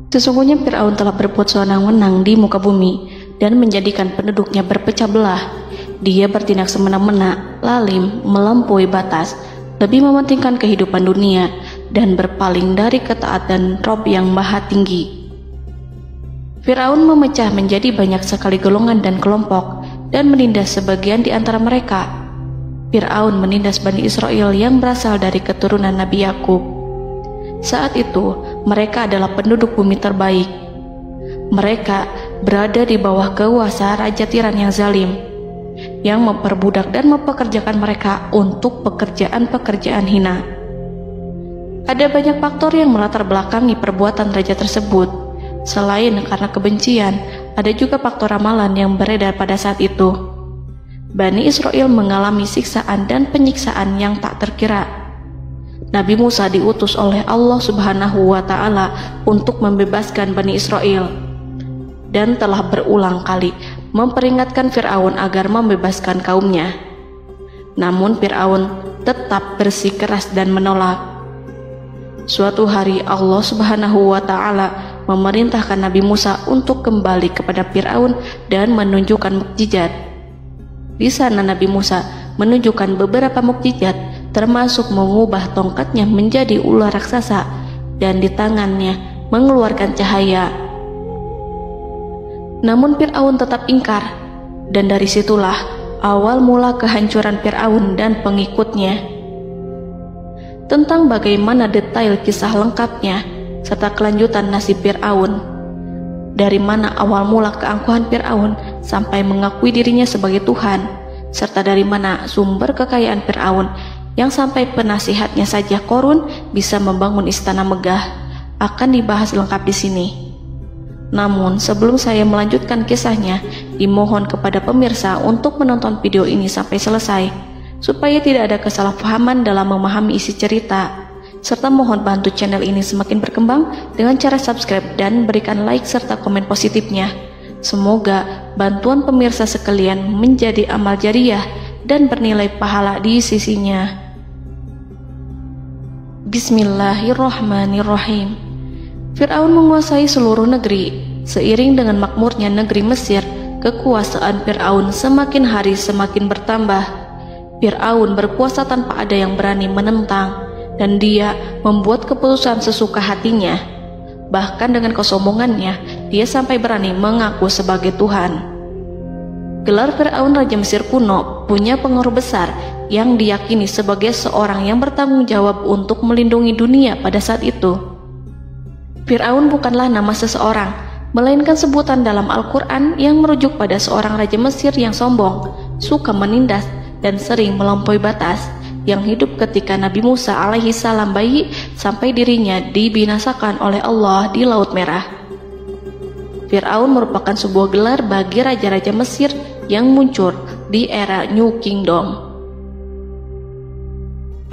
Sesungguhnya Fir'aun telah berbuat sewenang-wenang di muka bumi dan menjadikan penduduknya berpecah belah. Dia bertindak semena-mena, lalim, melampaui batas, lebih mementingkan kehidupan dunia dan berpaling dari ketaatan Rob yang Maha Tinggi. Fir'aun memecah menjadi banyak sekali golongan dan kelompok dan menindas sebagian di antara mereka. Fir'aun menindas Bani Israel yang berasal dari keturunan Nabi Yakub. Saat itu, mereka adalah penduduk bumi terbaik. Mereka berada di bawah kuasa Raja Tiran yang zalim, yang memperbudak dan mempekerjakan mereka untuk pekerjaan-pekerjaan hina. Ada banyak faktor yang melatar belakangi perbuatan raja tersebut. Selain karena kebencian, ada juga faktor ramalan yang beredar pada saat itu. Bani Israel mengalami siksaan dan penyiksaan yang tak terkira. Nabi Musa diutus oleh Allah Subhanahu wa Ta'ala untuk membebaskan Bani Israel dan telah berulang kali memperingatkan Fir'aun agar membebaskan kaumnya. Namun Fir'aun tetap bersikeras dan menolak. Suatu hari Allah Subhanahu wa Ta'ala memerintahkan Nabi Musa untuk kembali kepada Fir'aun dan menunjukkan mukjizat. Di sana Nabi Musa menunjukkan beberapa mukjizat, termasuk mengubah tongkatnya menjadi ular raksasa dan di tangannya mengeluarkan cahaya. Namun Fir'aun tetap ingkar, dan dari situlah awal mula kehancuran Fir'aun dan pengikutnya. Tentang bagaimana detail kisah lengkapnya serta kelanjutan nasib Fir'aun, dari mana awal mula keangkuhan Fir'aun sampai mengakui dirinya sebagai Tuhan, serta dari mana sumber kekayaan Fir'aun yang sampai penasihatnya saja Qorun bisa membangun istana megah, akan dibahas lengkap di sini. Namun sebelum saya melanjutkan kisahnya, dimohon kepada pemirsa untuk menonton video ini sampai selesai, supaya tidak ada kesalahpahaman dalam memahami isi cerita, serta mohon bantu channel ini semakin berkembang dengan cara subscribe dan berikan like serta komen positifnya. Semoga bantuan pemirsa sekalian menjadi amal jariah dan bernilai pahala di sisinya. Bismillahirrahmanirrahim. Fir'aun menguasai seluruh negeri. Seiring dengan makmurnya negeri Mesir, kekuasaan Fir'aun semakin hari semakin bertambah. Fir'aun berkuasa tanpa ada yang berani menentang, dan dia membuat keputusan sesuka hatinya. Bahkan dengan kesombongannya, dia sampai berani mengaku sebagai Tuhan. Gelar Fir'aun Raja Mesir kuno punya pengaruh besar yang diyakini sebagai seorang yang bertanggung jawab untuk melindungi dunia pada saat itu. Fir'aun bukanlah nama seseorang, melainkan sebutan dalam Al-Quran yang merujuk pada seorang Raja Mesir yang sombong, suka menindas, dan sering melampaui batas, yang hidup ketika Nabi Musa alaihi salam bayi sampai dirinya dibinasakan oleh Allah di Laut Merah. Fir'aun merupakan sebuah gelar bagi raja-raja Mesir yang muncul di era New Kingdom.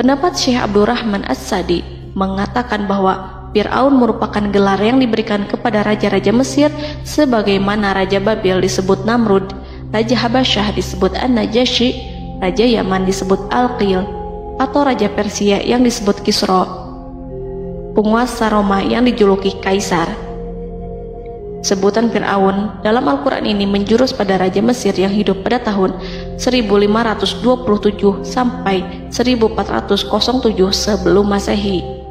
Pendapat Syekh Abdurrahman As-Sadi mengatakan bahwa Fir'aun merupakan gelar yang diberikan kepada raja-raja Mesir, sebagaimana Raja Babel disebut Namrud, Raja Habasyah disebut An-Najasyi, Raja Yaman disebut Al-Qil, atau Raja Persia yang disebut Kisra, penguasa Roma yang dijuluki Kaisar. Sebutan Fir'aun dalam Al-Quran ini menjurus pada Raja Mesir yang hidup pada tahun 1527 sampai 1407 sebelum Masehi.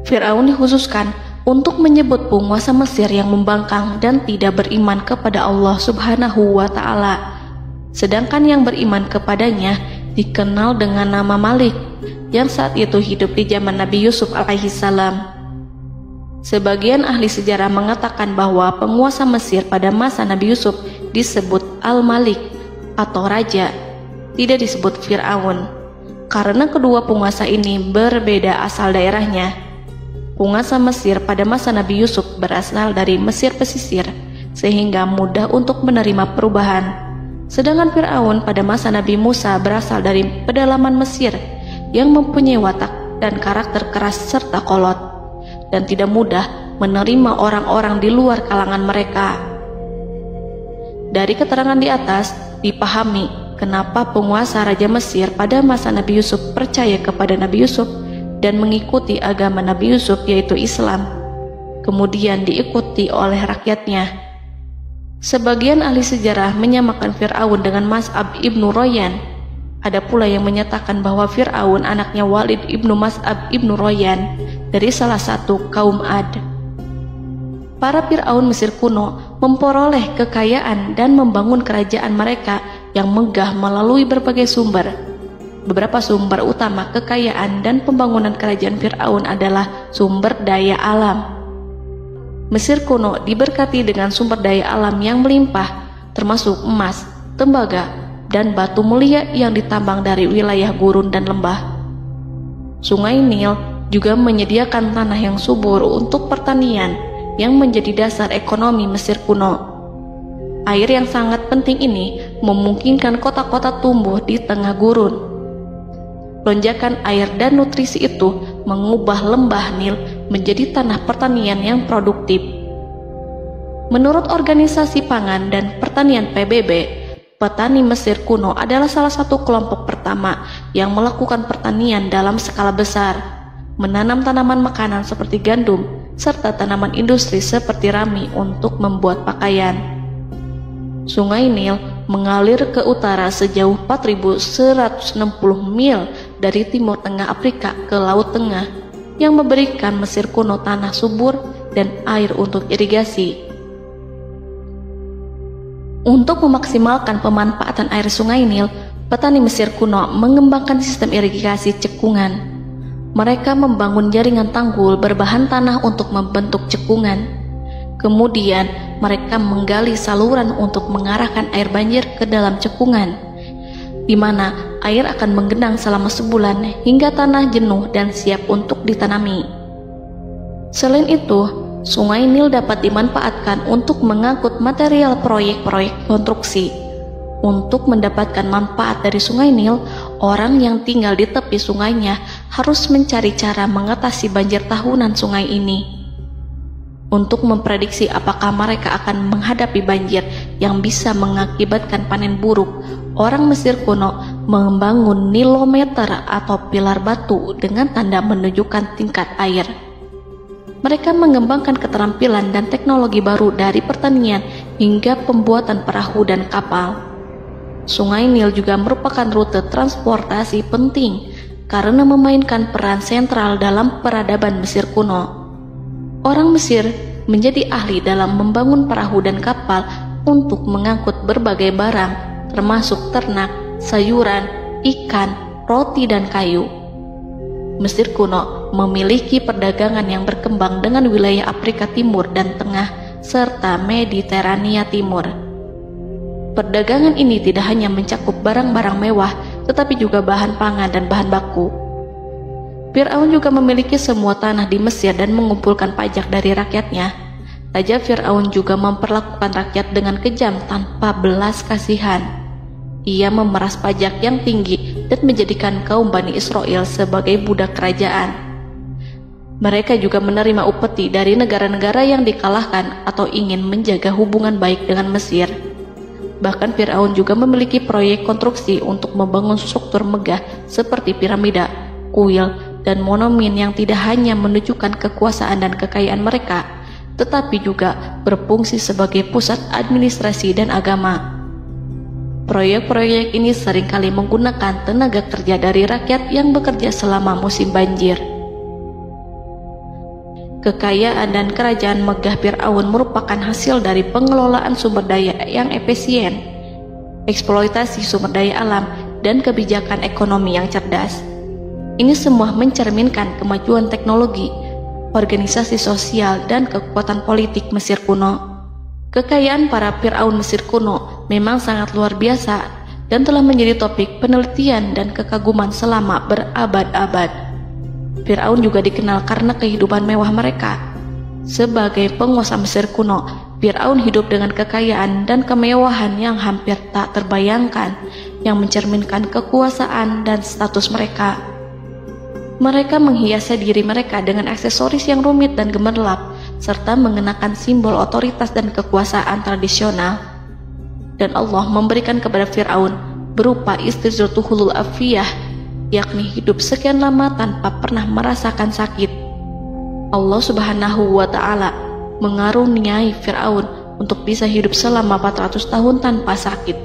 Fir'aun dikhususkan untuk menyebut penguasa Mesir yang membangkang dan tidak beriman kepada Allah Subhanahu wa Ta'ala, sedangkan yang beriman kepadanya dikenal dengan nama Malik, yang saat itu hidup di zaman Nabi Yusuf alaihi salam. Sebagian ahli sejarah mengatakan bahwa penguasa Mesir pada masa Nabi Yusuf disebut Al-Malik atau Raja, tidak disebut Fir'aun, karena kedua penguasa ini berbeda asal daerahnya. Penguasa Mesir pada masa Nabi Yusuf berasal dari Mesir pesisir, sehingga mudah untuk menerima perubahan. Sedangkan Fir'aun pada masa Nabi Musa berasal dari pedalaman Mesir yang mempunyai watak dan karakter keras serta kolot, dan tidak mudah menerima orang-orang di luar kalangan mereka. Dari keterangan di atas dipahami kenapa penguasa Raja Mesir pada masa Nabi Yusuf percaya kepada Nabi Yusuf dan mengikuti agama Nabi Yusuf, yaitu Islam. kemudian diikuti oleh rakyatnya. Sebagian ahli sejarah menyamakan Fir'aun dengan Mas'ab ibnu Royan. Ada pula yang menyatakan bahwa Fir'aun anaknya Walid ibnu Mas'ab ibnu Royan dari salah satu kaum Ad. Para Fir'aun Mesir kuno memperoleh kekayaan dan membangun kerajaan mereka yang megah melalui berbagai sumber. Beberapa sumber utama kekayaan dan pembangunan kerajaan Fir'aun adalah sumber daya alam. Mesir kuno diberkati dengan sumber daya alam yang melimpah, termasuk emas, tembaga, dan batu mulia yang ditambang dari wilayah gurun dan lembah. Sungai Nil juga menyediakan tanah yang subur untuk pertanian yang menjadi dasar ekonomi Mesir kuno. Air yang sangat penting ini memungkinkan kota-kota tumbuh di tengah gurun. Lonjakan air dan nutrisi itu mengubah lembah Nil menjadi tanah pertanian yang produktif. Menurut Organisasi Pangan dan Pertanian PBB, petani Mesir kuno adalah salah satu kelompok pertama yang melakukan pertanian dalam skala besar, menanam tanaman makanan seperti gandum, serta tanaman industri seperti rami untuk membuat pakaian. Sungai Nil mengalir ke utara sejauh 4.160 mil dari timur tengah Afrika ke Laut Tengah, yang memberikan Mesir kuno tanah subur dan air untuk irigasi. Untuk memaksimalkan pemanfaatan air Sungai Nil, petani Mesir kuno mengembangkan sistem irigasi cekungan. Mereka membangun jaringan tanggul berbahan tanah untuk membentuk cekungan. Kemudian mereka menggali saluran untuk mengarahkan air banjir ke dalam cekungan, di mana air akan menggenang selama sebulan hingga tanah jenuh dan siap untuk ditanami. Selain itu, Sungai Nil dapat dimanfaatkan untuk mengangkut material proyek-proyek konstruksi. Untuk mendapatkan manfaat dari Sungai Nil, orang yang tinggal di tepi sungainya harus mencari cara mengatasi banjir tahunan sungai ini. Untuk memprediksi apakah mereka akan menghadapi banjir yang bisa mengakibatkan panen buruk, orang Mesir kuno membangun nilometer atau pilar batu dengan tanda menunjukkan tingkat air. Mereka mengembangkan keterampilan dan teknologi baru dari pertanian hingga pembuatan perahu dan kapal. Sungai Nil juga merupakan rute transportasi penting karena memainkan peran sentral dalam peradaban Mesir kuno. Orang Mesir menjadi ahli dalam membangun perahu dan kapal untuk mengangkut berbagai barang, termasuk ternak, sayuran, ikan, roti, dan kayu. Mesir kuno memiliki perdagangan yang berkembang dengan wilayah Afrika Timur dan Tengah serta Mediterania Timur. Perdagangan ini tidak hanya mencakup barang-barang mewah, tetapi juga bahan pangan dan bahan baku. Fir'aun juga memiliki semua tanah di Mesir dan mengumpulkan pajak dari rakyatnya. Raja Fir'aun juga memperlakukan rakyat dengan kejam tanpa belas kasihan. Ia memeras pajak yang tinggi dan menjadikan kaum Bani Israel sebagai budak kerajaan. Mereka juga menerima upeti dari negara-negara yang dikalahkan atau ingin menjaga hubungan baik dengan Mesir. Bahkan Fir'aun juga memiliki proyek konstruksi untuk membangun struktur megah seperti piramida, kuil, dan monumen yang tidak hanya menunjukkan kekuasaan dan kekayaan mereka, tetapi juga berfungsi sebagai pusat administrasi dan agama. Proyek-proyek ini seringkali menggunakan tenaga kerja dari rakyat yang bekerja selama musim banjir. Kekayaan dan kerajaan megah Fir'aun merupakan hasil dari pengelolaan sumber daya yang efisien, eksploitasi sumber daya alam, dan kebijakan ekonomi yang cerdas. Ini semua mencerminkan kemajuan teknologi, organisasi sosial, dan kekuatan politik Mesir kuno. Kekayaan para Fir'aun Mesir kuno memang sangat luar biasa dan telah menjadi topik penelitian dan kekaguman selama berabad-abad. Fir'aun juga dikenal karena kehidupan mewah mereka. Sebagai penguasa Mesir kuno, Fir'aun hidup dengan kekayaan dan kemewahan yang hampir tak terbayangkan, yang mencerminkan kekuasaan dan status mereka. Mereka menghiasi diri mereka dengan aksesoris yang rumit dan gemerlap, serta mengenakan simbol otoritas dan kekuasaan tradisional. Dan Allah memberikan kepada Fir'aun berupa istizatuhul afiyah, yakni hidup sekian lama tanpa pernah merasakan sakit. Allah Subhanahu wa Ta'ala mengaruniai Fir'aun untuk bisa hidup selama 400 tahun tanpa sakit.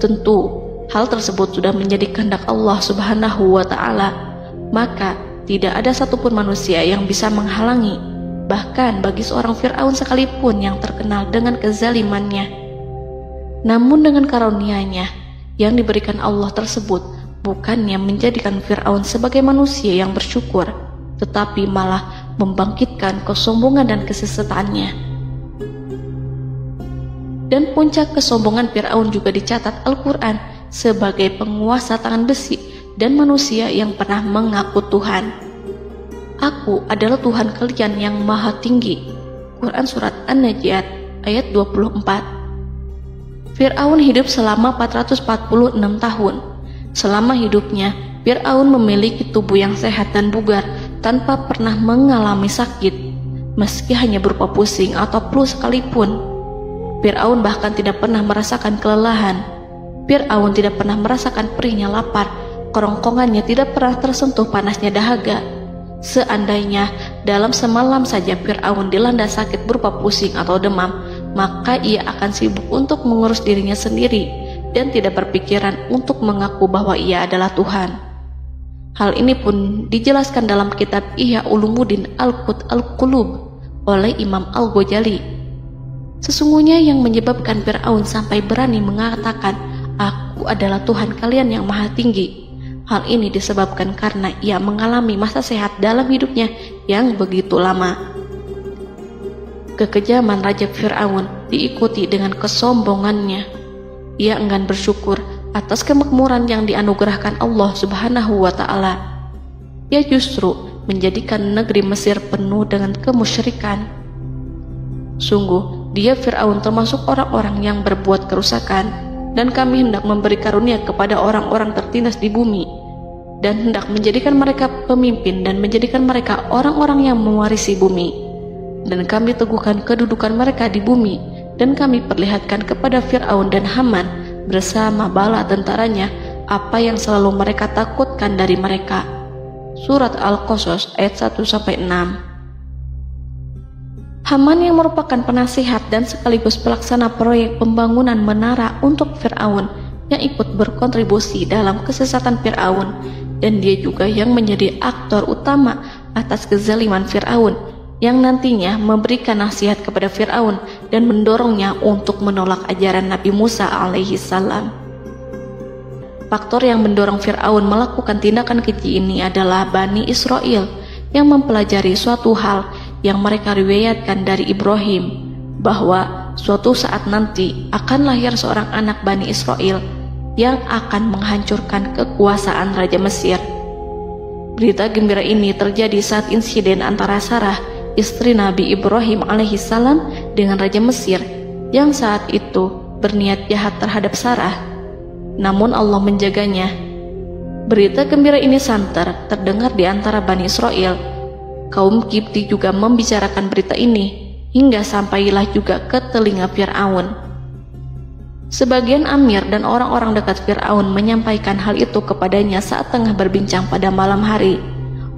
Tentu, hal tersebut sudah menjadi kehendak Allah Subhanahu wa Ta'ala, maka tidak ada satupun manusia yang bisa menghalangi, bahkan bagi seorang Fir'aun sekalipun yang terkenal dengan kezalimannya. Namun dengan karunia-Nya yang diberikan Allah tersebut bukannya menjadikan Fir'aun sebagai manusia yang bersyukur, tetapi malah membangkitkan kesombongan dan kesesataannya. Dan puncak kesombongan Fir'aun juga dicatat Al-Quran sebagai penguasa tangan besi dan manusia yang pernah mengaku Tuhan. Aku adalah Tuhan kalian yang maha tinggi. Quran Surat An-Najiat ayat 24. Fir'aun hidup selama 446 tahun. Selama hidupnya, Fir'aun memiliki tubuh yang sehat dan bugar tanpa pernah mengalami sakit, meski hanya berupa pusing atau flu sekalipun. Fir'aun bahkan tidak pernah merasakan kelelahan. Fir'aun tidak pernah merasakan perihnya lapar, kerongkongannya tidak pernah tersentuh panasnya dahaga. Seandainya dalam semalam saja Fir'aun dilanda sakit berupa pusing atau demam, maka ia akan sibuk untuk mengurus dirinya sendiri dan tidak berpikiran untuk mengaku bahwa ia adalah Tuhan. Hal ini pun dijelaskan dalam kitab Ihya Ulumuddin Al-Qulub oleh Imam Al-Ghazali. Sesungguhnya yang menyebabkan Fir'aun sampai berani mengatakan, "Aku adalah Tuhan kalian yang maha tinggi," hal ini disebabkan karena ia mengalami masa sehat dalam hidupnya yang begitu lama. Kekejaman Raja Fir'aun diikuti dengan kesombongannya. Ia enggan bersyukur atas kemakmuran yang dianugerahkan Allah Subhanahu wa Ta'ala. Ia justru menjadikan negeri Mesir penuh dengan kemusyrikan. Sungguh, dia Fir'aun termasuk orang-orang yang berbuat kerusakan, dan kami hendak memberi karunia kepada orang-orang tertindas di bumi, dan hendak menjadikan mereka pemimpin dan menjadikan mereka orang-orang yang mewarisi bumi. Dan kami teguhkan kedudukan mereka di bumi, dan kami perlihatkan kepada Fir'aun dan Haman bersama bala tentaranya apa yang selalu mereka takutkan dari mereka. Surat Al-Qasas ayat 1-6. Haman yang merupakan penasihat dan sekaligus pelaksana proyek pembangunan menara untuk Fir'aun yang ikut berkontribusi dalam kesesatan Fir'aun, dan dia juga yang menjadi aktor utama atas kezaliman Fir'aun yang nantinya memberikan nasihat kepada Fir'aun dan mendorongnya untuk menolak ajaran Nabi Musa alaihi salam. Faktor yang mendorong Fir'aun melakukan tindakan keji ini adalah Bani Israel yang mempelajari suatu hal yang mereka riwayatkan dari Ibrahim, bahwa suatu saat nanti akan lahir seorang anak Bani Israel yang akan menghancurkan kekuasaan Raja Mesir. Berita gembira ini terjadi saat insiden antara Sarah, istri Nabi Ibrahim alaihissalam, dengan Raja Mesir yang saat itu berniat jahat terhadap Sarah. Namun Allah menjaganya. Berita gembira ini santer terdengar di antara Bani Israel. Kaum Kipti juga membicarakan berita ini, hingga sampailah juga ke telinga Fir'aun. Sebagian amir dan orang-orang dekat Fir'aun menyampaikan hal itu kepadanya saat tengah berbincang pada malam hari.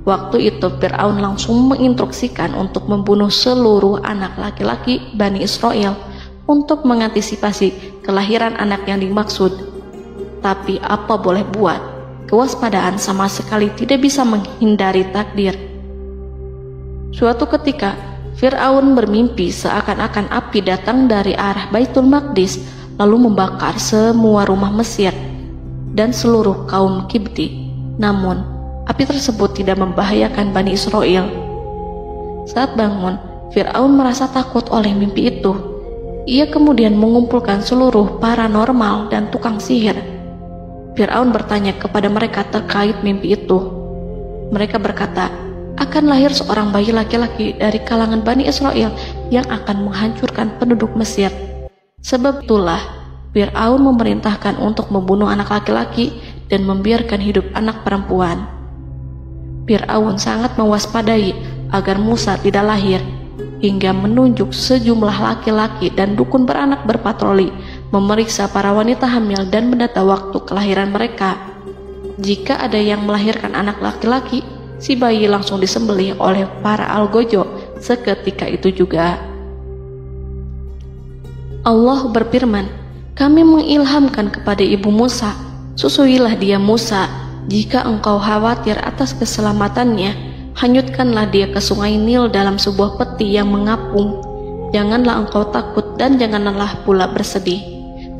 Waktu itu Fir'aun langsung menginstruksikan untuk membunuh seluruh anak laki-laki Bani Israel untuk mengantisipasi kelahiran anak yang dimaksud. Tapi apa boleh buat, kewaspadaan sama sekali tidak bisa menghindari takdir. Suatu ketika Fir'aun bermimpi seakan-akan api datang dari arah Baitul Maqdis lalu membakar semua rumah Mesir dan seluruh kaum Kipti. Namun api tersebut tidak membahayakan Bani Israel. Saat bangun, Fir'aun merasa takut oleh mimpi itu. Ia kemudian mengumpulkan seluruh paranormal dan tukang sihir. Fir'aun bertanya kepada mereka terkait mimpi itu. Mereka berkata, akan lahir seorang bayi laki-laki dari kalangan Bani Israel yang akan menghancurkan penduduk Mesir. Sebab itulah Fir'aun memerintahkan untuk membunuh anak laki-laki dan membiarkan hidup anak perempuan. Fir'aun sangat mewaspadai agar Musa tidak lahir, hingga menunjuk sejumlah laki-laki dan dukun beranak berpatroli memeriksa para wanita hamil dan mendata waktu kelahiran mereka. Jika ada yang melahirkan anak laki-laki, si bayi langsung disembelih oleh para algojo seketika itu juga. Allah berfirman, kami mengilhamkan kepada ibu Musa, susuilah dia Musa. Jika engkau khawatir atas keselamatannya, hanyutkanlah dia ke sungai Nil dalam sebuah peti yang mengapung. Janganlah engkau takut dan janganlah pula bersedih.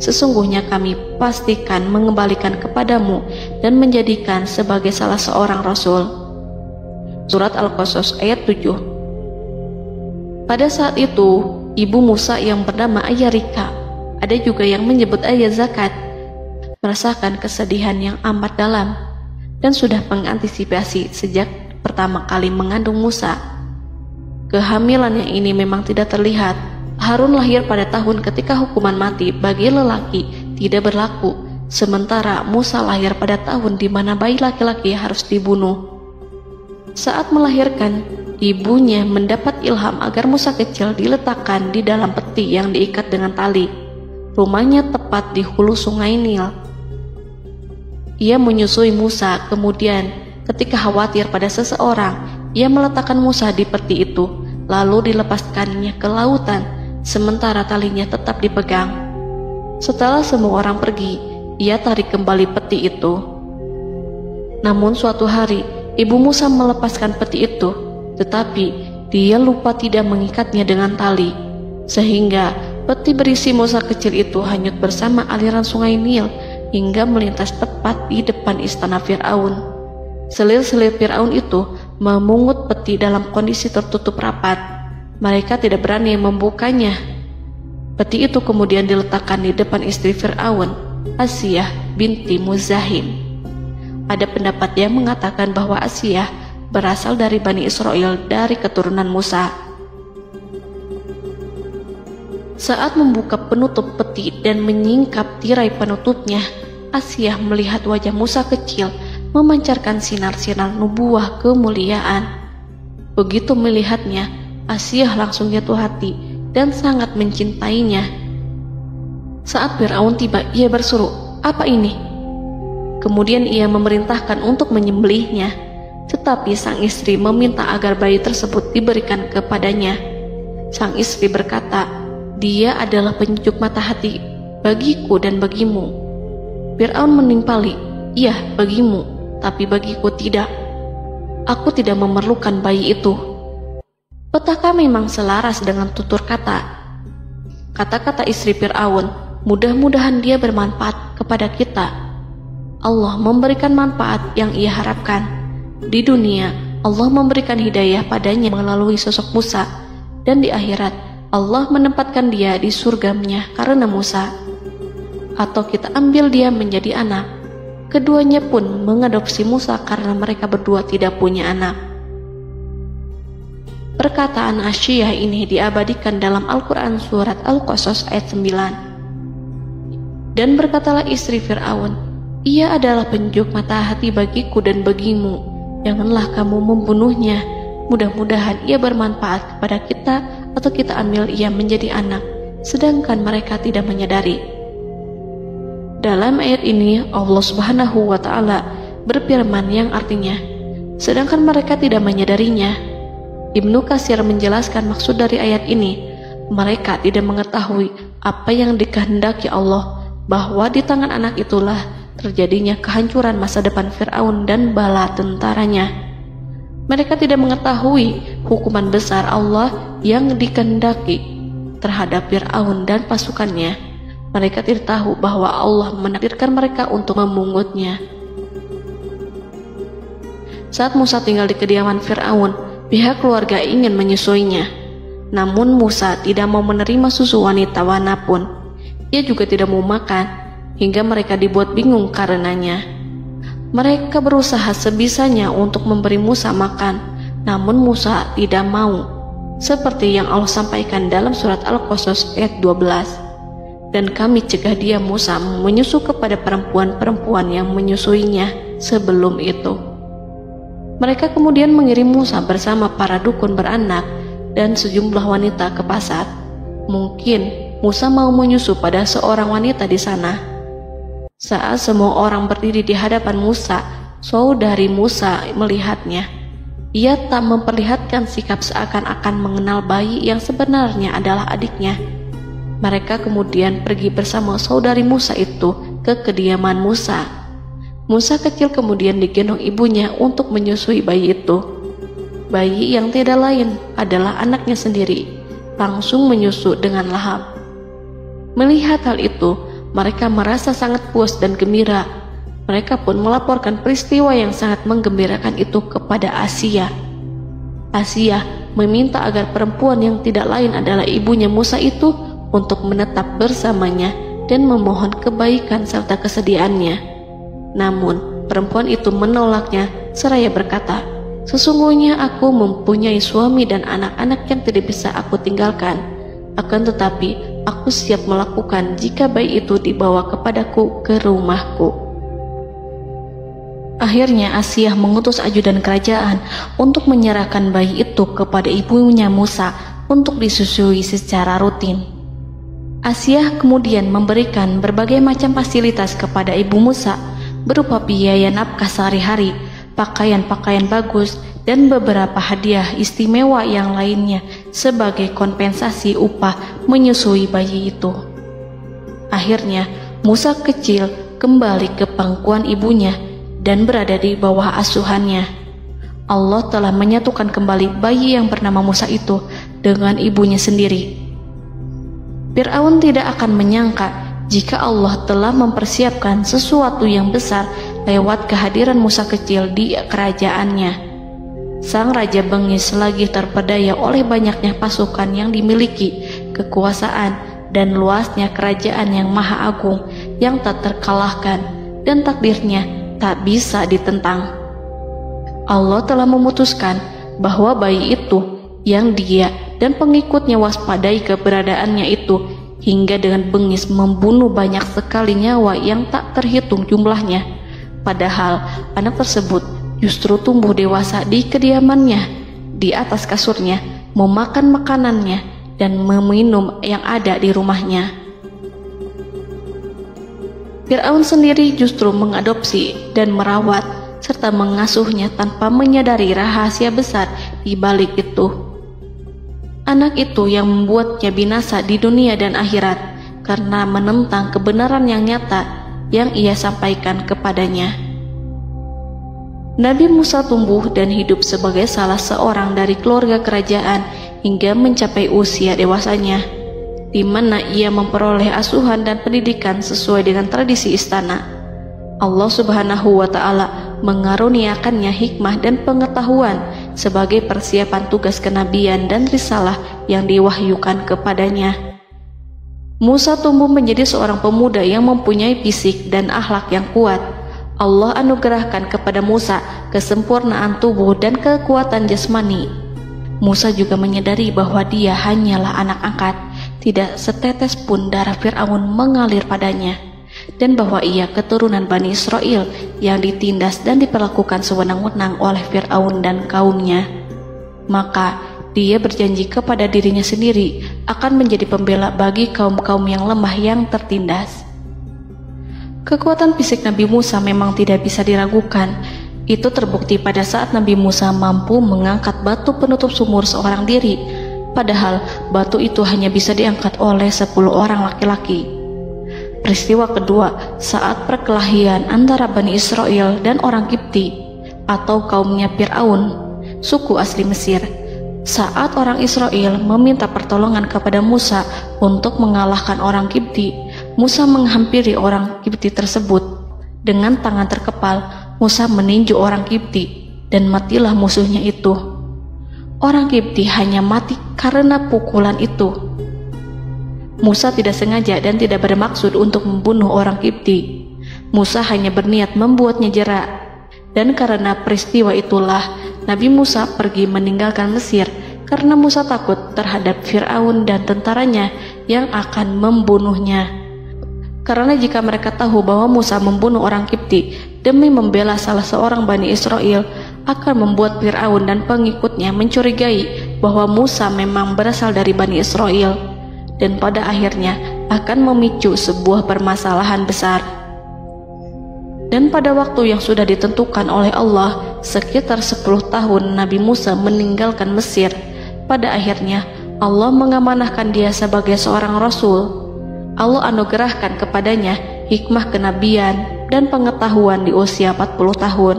Sesungguhnya kami pastikan mengembalikan kepadamu dan menjadikan sebagai salah seorang rasul. Surat Al-Qasas ayat 7. Pada saat itu, ibu Musa yang bernama Ayarika, ada juga yang menyebut Ayah Zakat, merasakan kesedihan yang amat dalam dan sudah mengantisipasi sejak pertama kali mengandung Musa. Kehamilannya ini memang tidak terlihat. Harun lahir pada tahun ketika hukuman mati bagi lelaki tidak berlaku, sementara Musa lahir pada tahun di mana bayi laki-laki harus dibunuh. Saat melahirkan, ibunya mendapat ilham agar Musa kecil diletakkan di dalam peti yang diikat dengan tali. Rumahnya tepat di hulu sungai Nil. Ia menyusui Musa, kemudian ketika khawatir pada seseorang, ia meletakkan Musa di peti itu, lalu dilepaskannya ke lautan, sementara talinya tetap dipegang. Setelah semua orang pergi, ia tarik kembali peti itu. Namun suatu hari, ibu Musa melepaskan peti itu, tetapi dia lupa tidak mengikatnya dengan tali, sehingga peti berisi Musa kecil itu hanyut bersama aliran sungai Nil hingga melintas tepat di depan istana Fir'aun. Selir-selir Fir'aun itu memungut peti dalam kondisi tertutup rapat. Mereka tidak berani membukanya. Peti itu kemudian diletakkan di depan istri Fir'aun, Asiyah binti Muzahim. Ada pendapat yang mengatakan bahwa Asiyah berasal dari Bani Israel dari keturunan Musa. Saat membuka penutup peti dan menyingkap tirai penutupnya, Asiyah melihat wajah Musa kecil memancarkan sinar-sinar nubuah kemuliaan. Begitu melihatnya, Asiyah langsung jatuh hati dan sangat mencintainya. Saat Fir'aun tiba, ia berseru, "Apa ini?" Kemudian ia memerintahkan untuk menyembelihnya, tetapi sang istri meminta agar bayi tersebut diberikan kepadanya. Sang istri berkata, "Dia adalah penyejuk mata hati bagiku dan bagimu." Fir'aun menimpali, "Iya, bagimu, tapi bagiku tidak. Aku tidak memerlukan bayi itu." Petaka memang selaras dengan tutur kata. Kata-kata istri Fir'aun, mudah-mudahan dia bermanfaat kepada kita. Allah memberikan manfaat yang ia harapkan. Di dunia, Allah memberikan hidayah padanya melalui sosok Musa, dan di akhirat, Allah menempatkan dia di surganya karena Musa. Atau kita ambil dia menjadi anak. Keduanya pun mengadopsi Musa karena mereka berdua tidak punya anak. Perkataan Asiyah ini diabadikan dalam Al-Quran surat Al-Qasas ayat 9. Dan berkatalah istri Fir'aun, "Ia adalah penyejuk mata hati bagiku dan bagimu. Janganlah kamu membunuhnya. Mudah-mudahan ia bermanfaat kepada kita, atau kita ambil ia menjadi anak, sedangkan mereka tidak menyadari." Dalam ayat ini Allah Subhanahu wa Ta'ala berfirman yang artinya, sedangkan mereka tidak menyadarinya. Ibnu Katsir menjelaskan maksud dari ayat ini, mereka tidak mengetahui apa yang dikehendaki Allah, bahwa di tangan anak itulah terjadinya kehancuran masa depan Fir'aun dan bala tentaranya. Mereka tidak mengetahui hukuman besar Allah yang dikehendaki terhadap Fir'aun dan pasukannya. Mereka tidak tahu bahwa Allah menakdirkan mereka untuk memungutnya. Saat Musa tinggal di kediaman Fir'aun, pihak keluarga ingin menyusuinya. Namun Musa tidak mau menerima susu wanita manapun. Ia juga tidak mau makan, hingga mereka dibuat bingung karenanya. Mereka berusaha sebisanya untuk memberi Musa makan, namun Musa tidak mau. Seperti yang Allah sampaikan dalam surat Al-Qasas ayat 12. Dan kami cegah dia Musa menyusu kepada perempuan-perempuan yang menyusuinya sebelum itu. Mereka kemudian mengirim Musa bersama para dukun beranak dan sejumlah wanita ke pasar. Mungkin Musa mau menyusu pada seorang wanita di sana. Saat semua orang berdiri di hadapan Musa, saudari Musa melihatnya. Ia tak memperlihatkan sikap seakan-akan mengenal bayi yang sebenarnya adalah adiknya. Mereka kemudian pergi bersama saudari Musa itu ke kediaman Musa. Musa kecil kemudian digendong ibunya untuk menyusui bayi itu. Bayi yang tidak lain adalah anaknya sendiri, langsung menyusu dengan lahap. Melihat hal itu, mereka merasa sangat puas dan gembira. Mereka pun melaporkan peristiwa yang sangat menggembirakan itu kepada Asia. Asia meminta agar perempuan yang tidak lain adalah ibunya Musa itu untuk menetap bersamanya dan memohon kebaikan serta kesediaannya. Namun, perempuan itu menolaknya seraya berkata, "Sesungguhnya aku mempunyai suami dan anak-anak yang tidak bisa aku tinggalkan. Akan tetapi, aku siap melakukan jika bayi itu dibawa kepadaku ke rumahku." Akhirnya Asia mengutus ajudan kerajaan untuk menyerahkan bayi itu kepada ibunya Musa untuk disusui secara rutin. Asia kemudian memberikan berbagai macam fasilitas kepada ibu Musa berupa biaya nafkah sehari-hari, pakaian-pakaian bagus, dan beberapa hadiah istimewa yang lainnya sebagai kompensasi upah menyusui bayi itu. Akhirnya Musa kecil kembali ke pangkuan ibunya dan berada di bawah asuhannya. Allah telah menyatukan kembali bayi yang bernama Musa itu dengan ibunya sendiri. Fir'aun tidak akan menyangka jika Allah telah mempersiapkan sesuatu yang besar lewat kehadiran Musa kecil di kerajaannya. Sang Raja bengis lagi terpedaya oleh banyaknya pasukan yang dimiliki, kekuasaan, dan luasnya kerajaan yang maha agung yang tak terkalahkan, dan takdirnya tak bisa ditentang. Allah telah memutuskan bahwa bayi itu yang dia dan pengikutnya waspadai keberadaannya itu hingga dengan bengis membunuh banyak sekali nyawa yang tak terhitung jumlahnya. Padahal anak tersebut justru tumbuh dewasa di kediamannya, di atas kasurnya, memakan makanannya, dan meminum yang ada di rumahnya. Fir'aun sendiri justru mengadopsi dan merawat serta mengasuhnya tanpa menyadari rahasia besar di balik itu. Anak itu yang membuatnya binasa di dunia dan akhirat karena menentang kebenaran yang nyata yang ia sampaikan kepadanya. Nabi Musa tumbuh dan hidup sebagai salah seorang dari keluarga kerajaan hingga mencapai usia dewasanya, di mana ia memperoleh asuhan dan pendidikan sesuai dengan tradisi istana. Allah Subhanahu wa Ta'ala mengaruniakannya hikmah dan pengetahuan sebagai persiapan tugas kenabian dan risalah yang diwahyukan kepadanya. Musa tumbuh menjadi seorang pemuda yang mempunyai fisik dan akhlak yang kuat. Allah anugerahkan kepada Musa kesempurnaan tubuh dan kekuatan jasmani. Musa juga menyadari bahwa dia hanyalah anak angkat, tidak setetes pun darah Fir'aun mengalir padanya, dan bahwa ia keturunan Bani Israel yang ditindas dan diperlakukan sewenang-wenang oleh Fir'aun dan kaumnya. Maka dia berjanji kepada dirinya sendiri akan menjadi pembela bagi kaum-kaum yang lemah yang tertindas. Kekuatan fisik Nabi Musa memang tidak bisa diragukan. Itu terbukti pada saat Nabi Musa mampu mengangkat batu penutup sumur seorang diri, padahal batu itu hanya bisa diangkat oleh 10 orang laki-laki. Peristiwa kedua saat perkelahian antara Bani Israel dan orang Kipti atau kaumnya Fir'aun, suku asli Mesir. Saat orang Israel meminta pertolongan kepada Musa untuk mengalahkan orang Kipti, Musa menghampiri orang Kipti tersebut. Dengan tangan terkepal, Musa meninju orang Kipti dan matilah musuhnya itu. Orang Kipti hanya mati karena pukulan itu. Musa tidak sengaja dan tidak bermaksud untuk membunuh orang Kipti. Musa hanya berniat membuatnya jera. Dan karena peristiwa itulah Nabi Musa pergi meninggalkan Mesir karena Musa takut terhadap Fir'aun dan tentaranya yang akan membunuhnya. Karena jika mereka tahu bahwa Musa membunuh orang Kipti demi membela salah seorang Bani Israel, akan membuat Fir'aun dan pengikutnya mencurigai bahwa Musa memang berasal dari Bani Israel, dan pada akhirnya akan memicu sebuah permasalahan besar. Dan pada waktu yang sudah ditentukan oleh Allah, sekitar 10 tahun Nabi Musa meninggalkan Mesir. Pada akhirnya, Allah mengamanahkan dia sebagai seorang Rasul. Allah anugerahkan kepadanya hikmah kenabian dan pengetahuan di usia 40 tahun.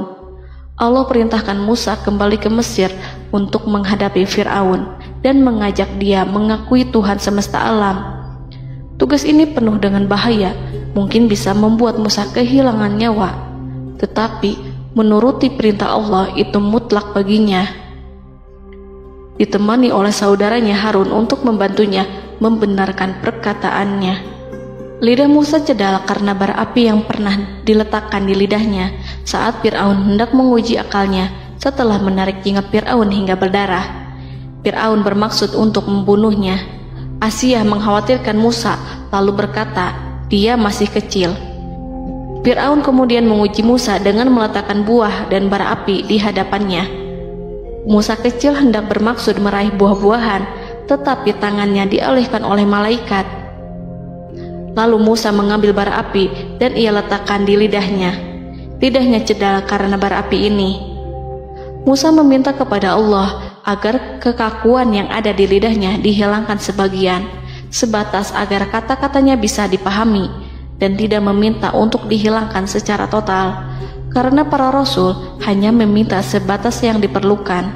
Allah perintahkan Musa kembali ke Mesir untuk menghadapi Fir'aun dan mengajak dia mengakui Tuhan semesta alam. Tugas ini penuh dengan bahaya, mungkin bisa membuat Musa kehilangan nyawa, tetapi menuruti perintah Allah itu mutlak baginya. Ditemani oleh saudaranya Harun untuk membantunya membenarkan perkataannya. Lidah Musa cedal karena bara api yang pernah diletakkan di lidahnya saat Fir'aun hendak menguji akalnya setelah menarik jingat Fir'aun hingga berdarah. Fir'aun bermaksud untuk membunuhnya. Asia mengkhawatirkan Musa lalu berkata, dia masih kecil. Fir'aun kemudian menguji Musa dengan meletakkan buah dan bara api di hadapannya. Musa kecil hendak bermaksud meraih buah-buahan, tetapi tangannya dialihkan oleh malaikat. Lalu Musa mengambil bara api dan ia letakkan di lidahnya. Lidahnya cedal karena bara api ini. Musa meminta kepada Allah agar kekakuan yang ada di lidahnya dihilangkan sebagian, sebatas agar kata-katanya bisa dipahami, dan tidak meminta untuk dihilangkan secara total, karena para rasul hanya meminta sebatas yang diperlukan.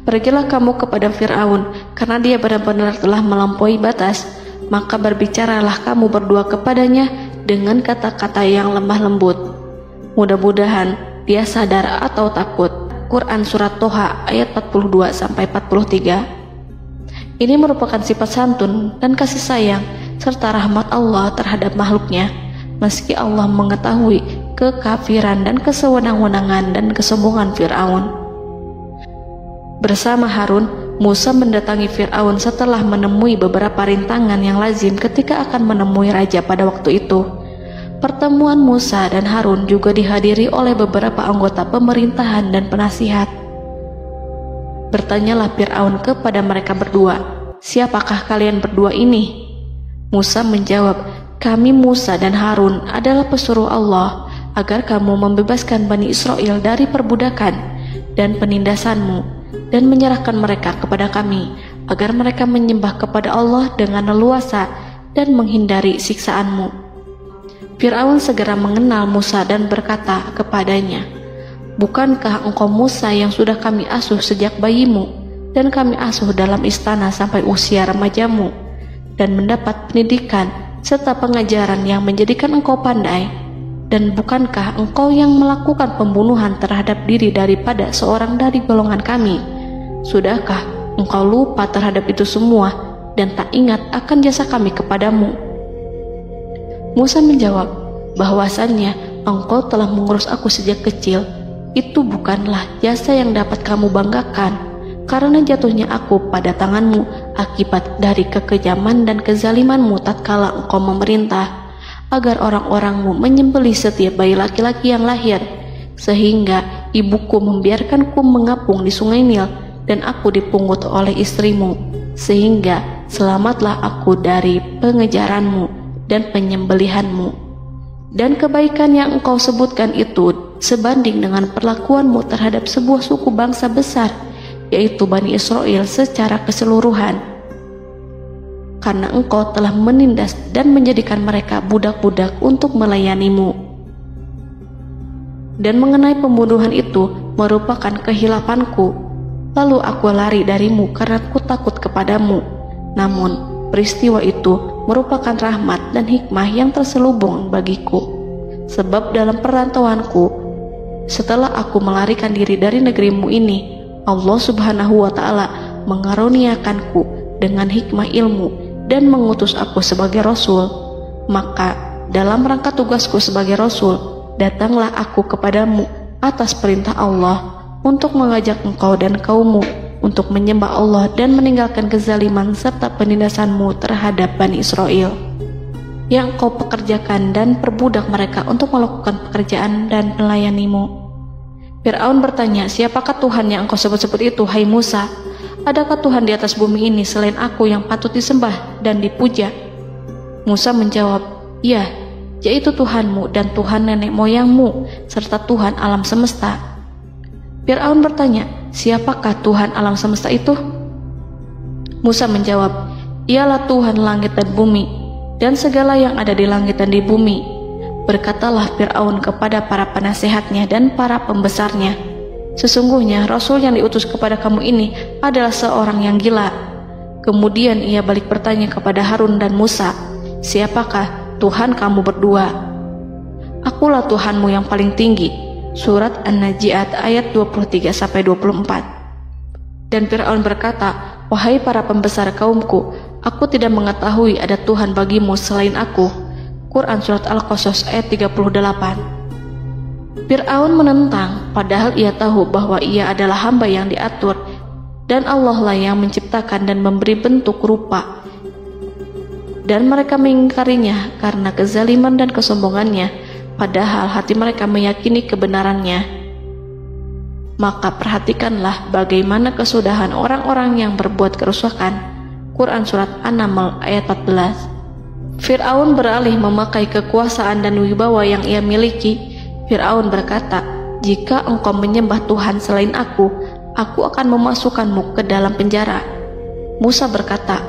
Pergilah kamu kepada Fir'aun, karena dia benar-benar telah melampaui batas, maka berbicaralah kamu berdua kepadanya dengan kata-kata yang lemah lembut. Mudah-mudahan dia sadar atau takut. Quran Surat Toha ayat 42-43. Ini merupakan sifat santun dan kasih sayang serta rahmat Allah terhadap makhluknya, meski Allah mengetahui kekafiran dan kesewenang-wenangan dan kesombongan Fir'aun. Bersama Harun, Musa mendatangi Fir'aun setelah menemui beberapa rintangan yang lazim ketika akan menemui raja pada waktu itu. Pertemuan Musa dan Harun juga dihadiri oleh beberapa anggota pemerintahan dan penasihat. Bertanyalah Fir'aun kepada mereka berdua, siapakah kalian berdua ini? Musa menjawab, kami Musa dan Harun adalah pesuruh Allah agar kamu membebaskan Bani Israel dari perbudakan dan penindasanmu dan menyerahkan mereka kepada kami agar mereka menyembah kepada Allah dengan leluasa dan menghindari siksaanmu. Fir'aun segera mengenal Musa dan berkata kepadanya, bukankah engkau Musa yang sudah kami asuh sejak bayimu dan kami asuh dalam istana sampai usia remajamu dan mendapat pendidikan serta pengajaran yang menjadikan engkau pandai? Dan bukankah engkau yang melakukan pembunuhan terhadap diri daripada seorang dari golongan kami? Sudahkah engkau lupa terhadap itu semua dan tak ingat akan jasa kami kepadamu? Musa menjawab, bahwasannya engkau telah mengurus aku sejak kecil. Itu bukanlah jasa yang dapat kamu banggakan, karena jatuhnya aku pada tanganmu akibat dari kekejaman dan kezalimanmu tatkala engkau memerintah agar orang-orangmu menyembelih setiap bayi laki-laki yang lahir, sehingga ibuku membiarkanku mengapung di sungai Nil dan aku dipungut oleh istrimu, sehingga selamatlah aku dari pengejaranmu dan penyembelihanmu. Dan kebaikan yang engkau sebutkan itu sebanding dengan perlakuanmu terhadap sebuah suku bangsa besar, yaitu Bani Israel secara keseluruhan, karena engkau telah menindas dan menjadikan mereka budak-budak untuk melayanimu. Dan mengenai pembunuhan itu merupakan kehilafanku, lalu aku lari darimu karena aku takut kepadamu. Namun peristiwa itu merupakan rahmat dan hikmah yang terselubung bagiku, sebab dalam perantauanku setelah aku melarikan diri dari negerimu ini, Allah Subhanahu wa Ta'ala mengaruniakanku dengan hikmah ilmu dan mengutus aku sebagai Rasul. Maka dalam rangka tugasku sebagai Rasul, datanglah aku kepadamu atas perintah Allah untuk mengajak engkau dan kaummu untuk menyembah Allah dan meninggalkan kezaliman serta penindasanmu terhadap Bani Israel yang kau pekerjakan dan perbudak mereka untuk melakukan pekerjaan dan melayanimu. Fir'aun bertanya, siapakah Tuhan yang engkau sebut-sebut itu, hai Musa? Adakah Tuhan di atas bumi ini selain aku yang patut disembah dan dipuja? Musa menjawab, ya, yaitu Tuhanmu dan Tuhan nenek moyangmu, serta Tuhan alam semesta. Fir'aun bertanya, siapakah Tuhan alam semesta itu? Musa menjawab, ialah Tuhan langit dan bumi, dan segala yang ada di langit dan di bumi. Berkatalah Fir'aun kepada para penasehatnya dan para pembesarnya, sesungguhnya Rasul yang diutus kepada kamu ini adalah seorang yang gila. Kemudian ia balik bertanya kepada Harun dan Musa, siapakah Tuhan kamu berdua? Akulah Tuhanmu yang paling tinggi. Surat An-Najiat ayat 23-24. Dan Fir'aun berkata, wahai para pembesar kaumku, aku tidak mengetahui ada Tuhan bagimu selain aku. Quran Surat Al-Qasas ayat 38. Fir'aun menentang, padahal ia tahu bahwa ia adalah hamba yang diatur, dan Allah lah yang menciptakan dan memberi bentuk rupa. Dan mereka mengingkarinya karena kezaliman dan kesombongannya, padahal hati mereka meyakini kebenarannya. Maka perhatikanlah bagaimana kesudahan orang-orang yang berbuat kerusakan. Quran Surat An-Naml ayat 14. Fir'aun beralih memakai kekuasaan dan wibawa yang ia miliki. Fir'aun berkata, jika engkau menyembah Tuhan selain aku akan memasukkanmu ke dalam penjara. Musa berkata,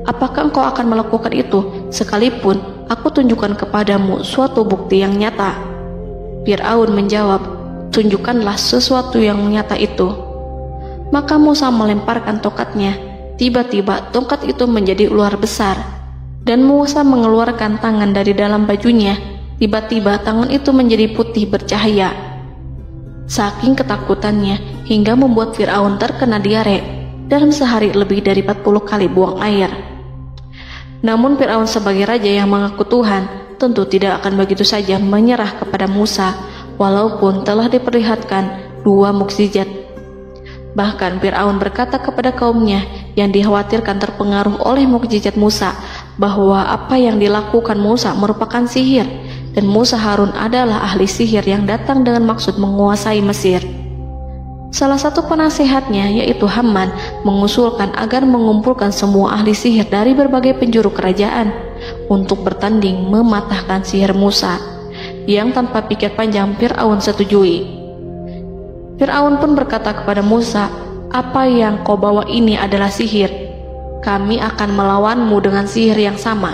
apakah engkau akan melakukan itu sekalipun aku tunjukkan kepadamu suatu bukti yang nyata? Fir'aun menjawab, tunjukkanlah sesuatu yang nyata itu. Maka Musa melemparkan tongkatnya. Tiba-tiba tongkat itu menjadi ular besar, dan Musa mengeluarkan tangan dari dalam bajunya. Tiba-tiba tangan itu menjadi putih bercahaya. Saking ketakutannya hingga membuat Fir'aun terkena diare. Dalam sehari lebih dari 40 kali buang air. Namun Fir'aun sebagai raja yang mengaku Tuhan tentu tidak akan begitu saja menyerah kepada Musa, walaupun telah diperlihatkan 2 mukjizat. Bahkan Fir'aun berkata kepada kaumnya yang dikhawatirkan terpengaruh oleh mukjizat Musa, bahwa apa yang dilakukan Musa merupakan sihir, dan Musa Harun adalah ahli sihir yang datang dengan maksud menguasai Mesir. Salah satu penasehatnya, yaitu Haman, mengusulkan agar mengumpulkan semua ahli sihir dari berbagai penjuru kerajaan untuk bertanding mematahkan sihir Musa, yang tanpa pikir panjang Fir'aun setujui. Fir'aun pun berkata kepada Musa, apa yang kau bawa ini adalah sihir. Kami akan melawanmu dengan sihir yang sama.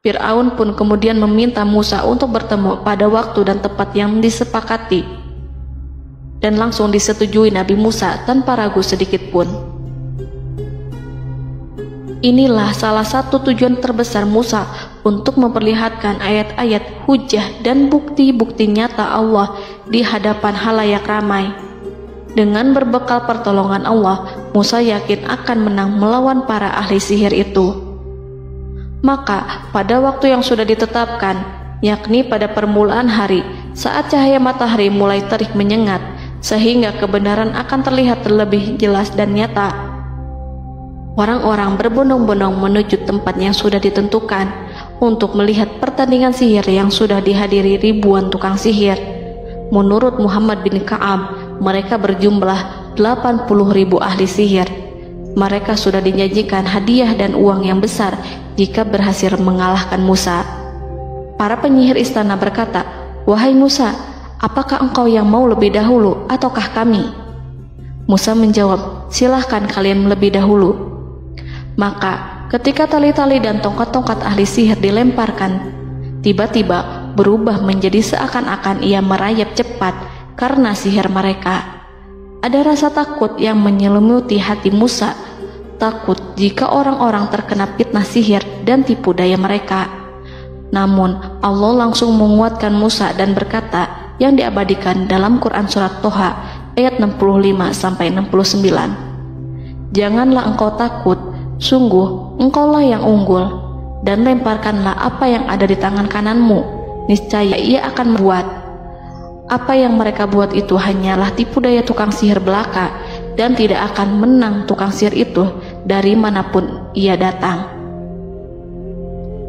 Fir'aun pun kemudian meminta Musa untuk bertemu pada waktu dan tempat yang disepakati, dan langsung disetujui Nabi Musa tanpa ragu sedikit pun. Inilah salah satu tujuan terbesar Musa untuk memperlihatkan ayat-ayat hujah dan bukti-bukti nyata Allah di hadapan halayak ramai. Dengan berbekal pertolongan Allah, Musa yakin akan menang melawan para ahli sihir itu. Maka pada waktu yang sudah ditetapkan, yakni pada permulaan hari, saat cahaya matahari mulai terik menyengat, sehingga kebenaran akan terlihat terlebih jelas dan nyata, orang-orang berbondong-bondong menuju tempat yang sudah ditentukan untuk melihat pertandingan sihir yang sudah dihadiri ribuan tukang sihir. Menurut Muhammad bin Ka'ab, mereka berjumlah 80.000 ahli sihir. Mereka sudah dijanjikan hadiah dan uang yang besar jika berhasil mengalahkan Musa. Para penyihir istana berkata, wahai Musa, apakah engkau yang mau lebih dahulu ataukah kami? Musa menjawab, silahkan kalian lebih dahulu. Maka ketika tali-tali dan tongkat-tongkat ahli sihir dilemparkan, tiba-tiba berubah menjadi seakan-akan ia merayap cepat karena sihir mereka. Ada rasa takut yang menyelimuti hati Musa, takut jika orang-orang terkena fitnah sihir dan tipu daya mereka. Namun Allah langsung menguatkan Musa dan berkata, yang diabadikan dalam Quran Surat Toha ayat 65-69. Janganlah engkau takut, sungguh engkaulah yang unggul, dan lemparkanlah apa yang ada di tangan kananmu, niscaya ia akan membuat. Apa yang mereka buat itu hanyalah tipu daya tukang sihir belaka, dan tidak akan menang tukang sihir itu dari manapun ia datang.